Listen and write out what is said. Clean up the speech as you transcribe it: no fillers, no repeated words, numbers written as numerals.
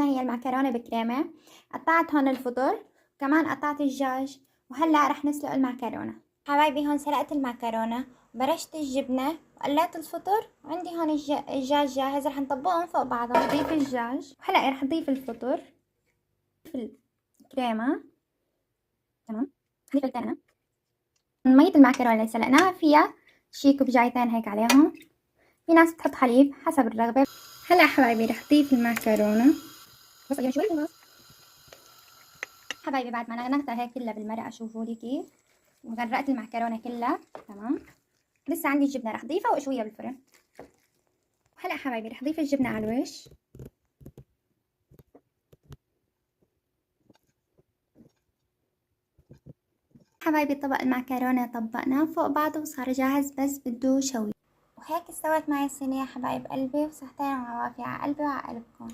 هي المعكرونة بكريمة، قطعت هون الفطر، كمان قطعت الدجاج، وهلا رح نسلق المعكرونة. حبايبي هون سلقت المعكرونة، برشت الجبنة وقليت الفطر، وعندي هون الدجاج جاهز، رح نطبقهم فوق بعضهم. نضيف الدجاج وهلا رح نضيف الفطر، نضيف الكريمة، تمام، نضيف الكريمة، مية المعكرونة اللي سلقناها فيها شي كوبايتين هيك عليهم، في ناس بتحط حليب حسب الرغبة. هلا حبايبي رح ضيف المعكرونة، بس شوي خلاص. حبايبي بعد ما نغنغتها هيك كلها بالمرقة، شوفوا لي كيف وغرقت المعكرونة كلها، تمام. لسه عندي الجبنة رح ضيفها واشويها بالفرن. هلا حبايبي رح ضيف الجبنة على الوش. حبايبي طبق المعكرونة طبقناه فوق بعضه وصار جاهز، بس بده شوي. وهيك استوت معي الصينية حبايب قلبي، وصحتين وعوافي على قلبي وعلى قلبكم.